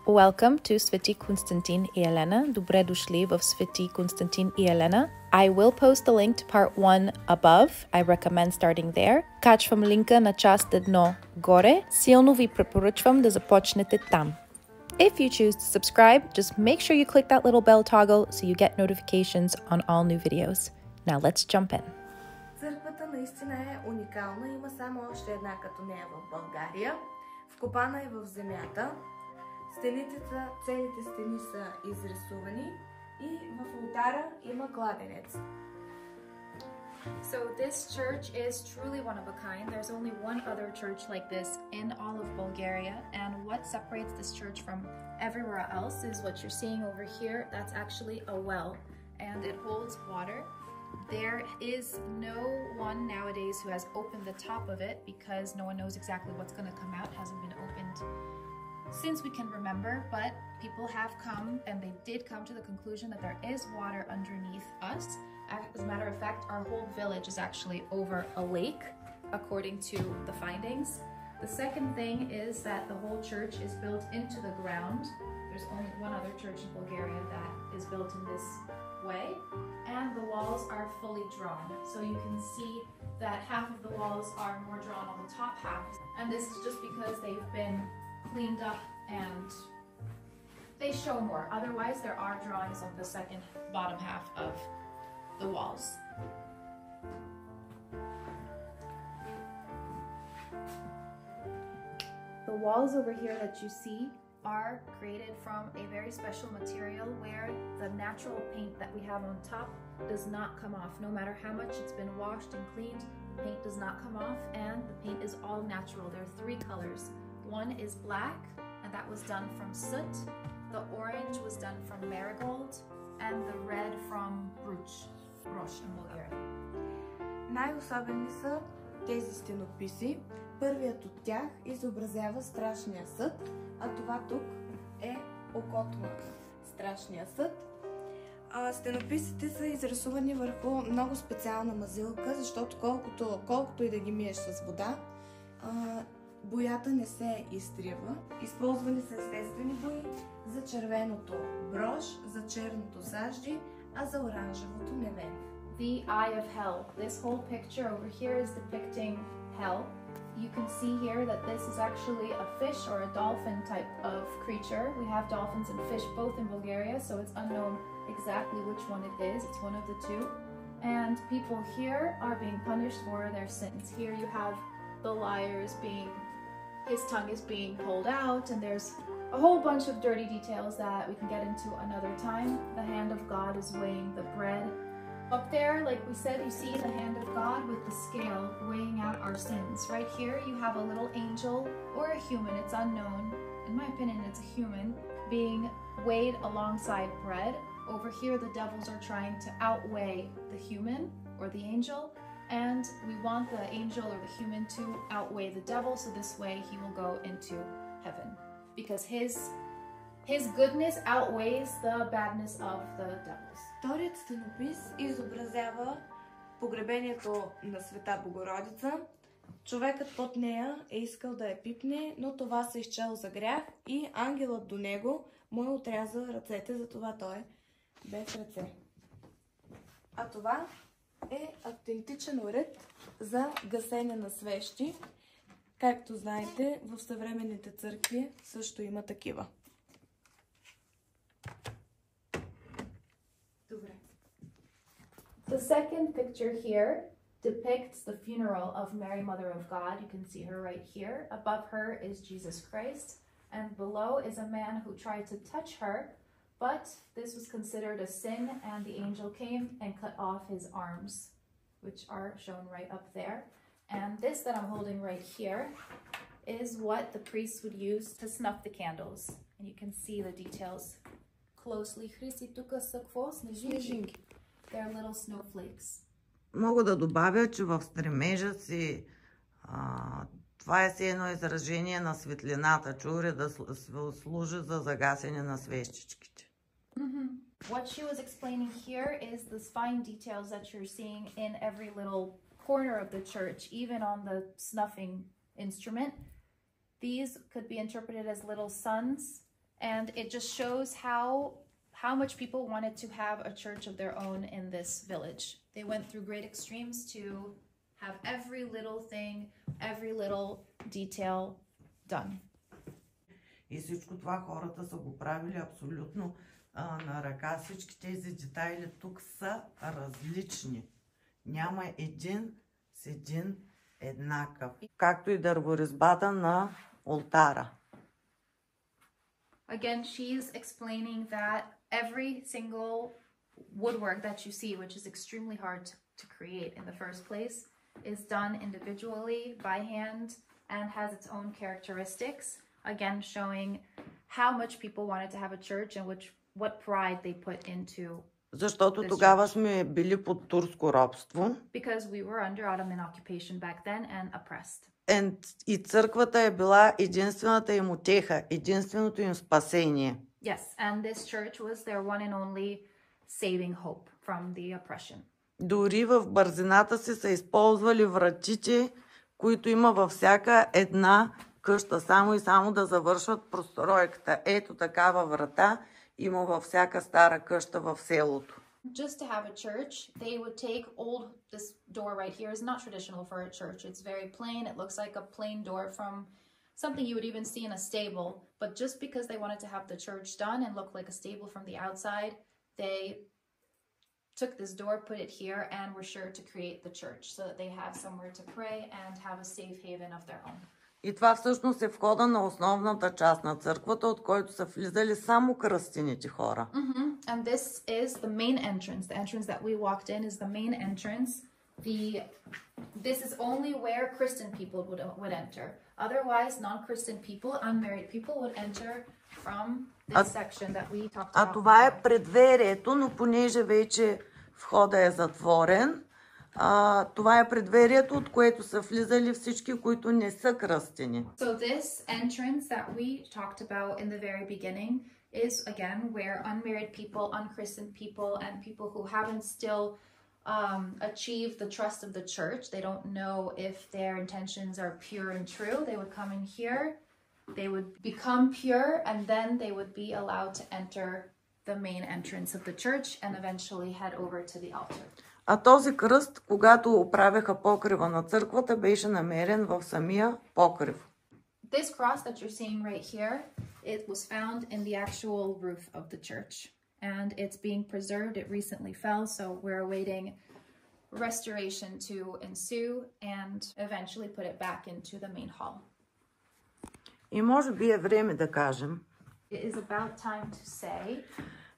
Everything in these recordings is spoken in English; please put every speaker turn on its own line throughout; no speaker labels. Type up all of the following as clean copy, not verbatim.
Welcome to Sвети Константин и Елена. Добре дошли в Свети Константин и Елена. I will post the link to part 1 above. I recommend starting there. Качвам линка на част 1 горе. Силно ви препоръчвам да започнете там. If you choose to subscribe, just make sure you click that little bell toggle so you get notifications on all new videos. Now let's jump in.
Църквата наистина е уникална. Има само още една като нея в България. Вкопана е в земята. Целите стени са изрисувани и в ултара има кладенец.
So this church is truly one of a kind. There's only one other church like this in all of Bulgaria, and what separates this church from everywhere else is what you're seeing over here. That's actually a well, and it holds water. There is no one nowadays who has opened the top of it because no one knows exactly what's going to come out. It hasn't been opened since we can remember, but people have come and they did come to the conclusion that there is water underneath us. As a matter of fact, our whole village is actually over a lake, according to the findings. The second thing is that the whole church is built into the ground. There's only one other church in Bulgaria that is built in this way, and the walls are fully drawn. So you can see that half of the walls are more drawn on the top half, and this is just because they've been cleaned up and they show more. Otherwise, there are drawings of the second bottom half of the walls. The walls over here that you see are created from a very special material where the natural paint that we have on top does not come off. No matter how much it's been washed and cleaned, the paint does not come off, and the paint is all natural. There are 3 colors. One is black, and that was done from soot. The orange was done from marigold, and the red from brosh in Bulgaria.
Най-особени са тези стенописи. Първият от тях изобразява страшния съд, а това тук е окото на страшния съд. Стенописите са изрисувани върху много специална мазилка, защото колкото и да ги миеш с вода, боята не се изтрива. Използвани са естествени бои, за червеното брош, за черното зажди, а за оранжевото невен.
The Eye of Hell. This whole picture over here is depicting hell. You can see here that this is actually a fish or a dolphin type of creature. We have dolphins and fish both in Bulgaria, so it's unknown exactly which one it is. It's one of the two. And people here are being punished for their sins. Here you have the liars his tongue is being pulled out, and there's a whole bunch of dirty details that we can get into another time. The hand of God is weighing the bread. Up there, like we said, you see the hand of God with the scale weighing out our sins. Right here, you have a little angel or a human, it's unknown. In my opinion, it's a human being weighed alongside bread. Over here, the devils are trying to outweigh the human or the angel. And we want the angel or the human to outweigh the devil, so this way he will go into heaven. Because his goodness outweighs the badness of the devils.
Вторият стенопис изобразява погребението на Света Богородица. Човекът под нея е искал да я пипне, но това се изчел за грях и ангелът до него му е отрязал ръцете, затова той е без ръце. А това е автентичен уред за гасене на свещи. Както знаете, в съвременните църкви също има такива. Добре.
The second picture here depicts the funeral of Mary, Mother of God. You can see her right here. Above her is Jesus Christ, and below is a man who tried to touch her, but this was considered a sin, and the angel came and cut off his arms, which are shown right up there. And this that I'm holding right here is what the priests would use to snuff the candles. And you can see the details closely. They're little snowflakes.
Мога да добавя, че в стремежа си това е си едно изражение на светлината, чуре да служи за загасене на свещичките.
What she was explaining here is the fine details that you're seeing in every little corner of the church, even on the snuffing instrument. These could be interpreted as little suns And it just shows how much people wanted to have a church of their own in this village. They went through great extremes to have every little thing, every little detail done.
И всичко това хората са го правили абсолютно на ръка. Всички тези детайли тук са различни. Няма един с един еднакъв. Както и дърворезбата на олтара.
Again, she's explaining that every single woodwork that you see, which is extremely hard to create in the first place, is done individually by hand and has its own characteristics. Again, showing how much people wanted to have a church and what pride they put into.
Защото тогава сме били под турско робство.
Because we were under Ottoman occupation back then and oppressed.
И църквата е била единствената им утеха, единственото им спасение.
Yes, and this church was their one and only saving hope from the oppression.
Дори в бързината си са използвали вратите, които има във всяка една къща, само и само да завършват простройката. Ето такава врата има във всяка стара къща в селото.
Just to have a church, they would take this door right here is not traditional for a church. It's very plain. It looks like a plain door from something you would even see in a stable. But just because they wanted to have the church done and look like a stable from the outside, they took this door, put it here, and were sure to create the church so that they have somewhere to pray and have a safe haven of their own.
И това всъщност е входа на основната част на църквата, от който са влизали само кръстените хора.
And this is the main entrance. The entrance that we walked in is the main entrance. This is only where Christian people would enter. Otherwise, non-Christian people, unmarried people would enter from this section that we talked about.
А това е предверието, но понеже вече входа е затворен, това е предверието, от което са влизали всички, които не са кръстени.
So this entrance that we talked about in the very beginning is again where unmarried people, unchristened people, and people who haven't still achieved the trust of the church, they don't know if their intentions are pure and true, they would come in here, they would become pure, and then they would be allowed to enter the main entrance of the church and eventually head over to the altar.
А този кръст, когато оправяха покрива на църквата, беше намерен в самия покрив.
This cross that you're seeing right here, it was found in the actual roof of the church. And it's being preserved. It recently fell, so we're awaiting restoration to ensue and eventually put it back into the main hall.
И може би е време да кажем,
It is about time to say,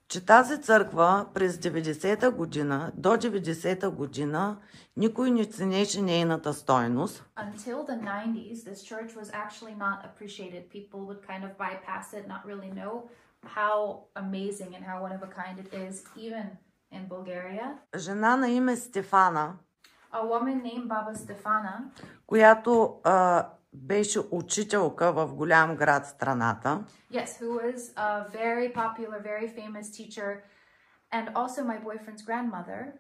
че тази църква през 90-та година до 90-та година никой не ценеше нейната стойност.
Until the 90s, this church was actually not appreciated. People would kind of bypass it, not really know how amazing and how one of a kind it is, even in Bulgaria.
Жена на име Стефана,
A woman named Baba Stefana,
която беше учителка в голям град в страната.
Yes, who was a very popular, very famous teacher and also my boyfriend's grandmother.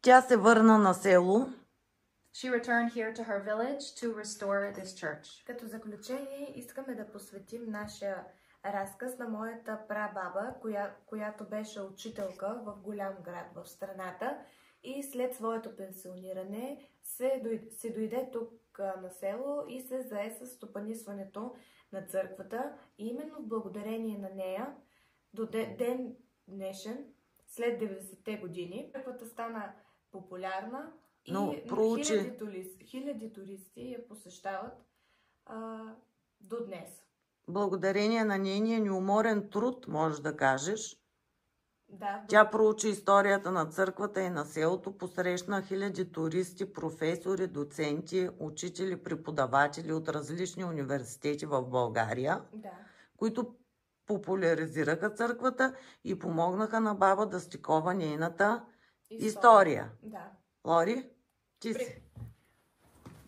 Тя се върна на село.
She returned here to her village to restore this church.
Като заключение искаме да посветим нашия разказ на моята прабаба, която беше учителка в голям град в страната и след своето пенсиониране се дойде тук на село и се зае с стопанисването на църквата. И именно благодарение на нея до ден днешен, след 90-те години, църквата стана популярна и хиляди туристи я посещават до днес.
Благодарение на нейния неуморен труд, може да кажеш.
Да,
тя проучи историята на църквата и на селото, посрещна хиляди туристи, професори, доценти, учители, преподаватели от различни университети в България, които популяризираха църквата и помогнаха на баба да стикова нейната история.
Да.
Лори, ти си.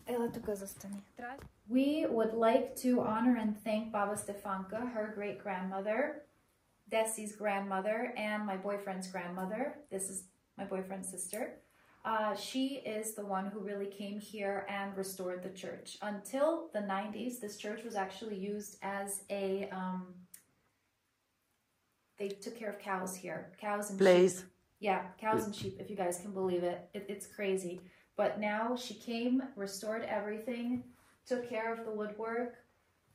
Ела тук застани. We would like to honor and thank Baba Stefanka, her great-grandmother, Desi's grandmother, and my boyfriend's grandmother. This is my boyfriend's sister. She is the one who really came here and restored the church. Until the 90s, this church was actually used as they took care of cows here, cows and
Place.
sheep. Yeah, cows and sheep, if you guys can believe it. It's crazy. But now she came, restored everything, took care of the woodwork,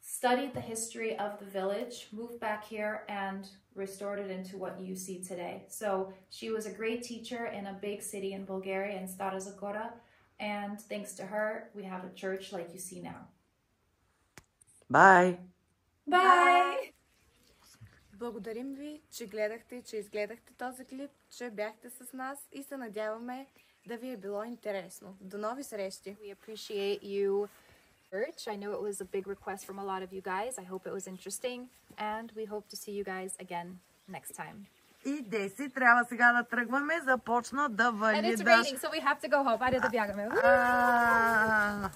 studied the history of the village, moved back here, and restored it into what you see today. So she was a great teacher in a big city in Bulgaria, in Stara Zagora, and thanks to her, we have a church like you see now.
Bye!
Bye!
Благодарим ви, че гледахте, че изгледахте този клип, че бяхте с нас и се надяваме да ви е било интересно. До нови срещи!
We appreciate you, church. I know it was a big request from a lot of you guys. I hope it was interesting, and we hope to see you guys again next time.
И Деси, трябва сега да тръгваме, започна да вали.
And it's raining, so we have to go home. Айде да бягаме.
А,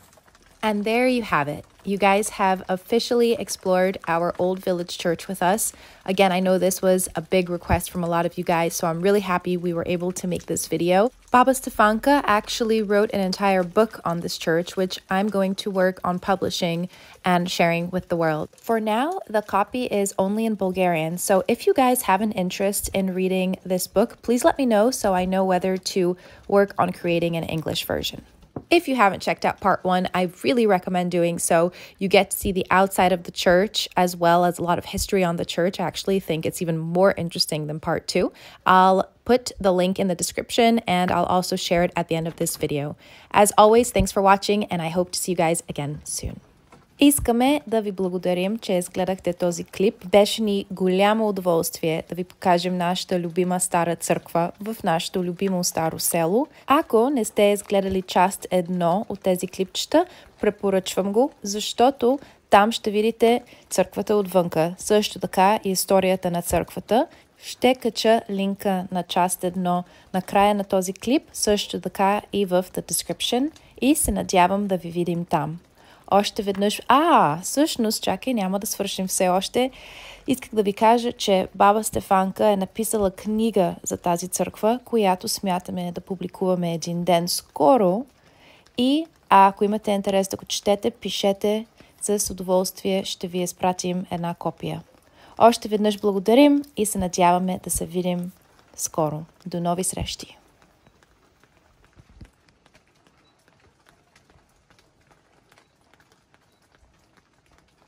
And there you have it. You guys have officially explored our old village church with us. Again, I know this was a big request from a lot of you guys, so I'm really happy we were able to make this video. Baba Stefanka actually wrote an entire book on this church, which I'm going to work on publishing and sharing with the world. For now, the copy is only in Bulgarian, so if you guys have an interest in reading this book, please let me know so I know whether to work on creating an English version. If you haven't checked out part 1, I really recommend doing so. You get to see the outside of the church as well as a lot of history on the church. I actually think it's even more interesting than part 2. I'll put the link in the description and I'll also share it at the end of this video. As always, thanks for watching and I hope to see you guys again soon. Искаме да ви благодарим, че изгледахте този клип. Беше ни голямо удоволствие да ви покажем нашата любима стара църква в нашето любимо старо село. Ако не сте изгледали част 1 от тези клипчета, препоръчвам го, защото там ще видите църквата отвънка. Също така и историята на църквата. Ще кача линка на част 1 на края на този клип, също така и в the description и се надявам да ви видим там. Още веднъж... всъщност, чакай, няма да свършим все още. Исках да ви кажа, че баба Стефанка е написала книга за тази църква, която смятаме да публикуваме един ден скоро. И ако имате интерес да го четете, пишете, с удоволствие ще ви изпратим една копия. Още веднъж благодарим и се надяваме да се видим скоро. До нови срещи!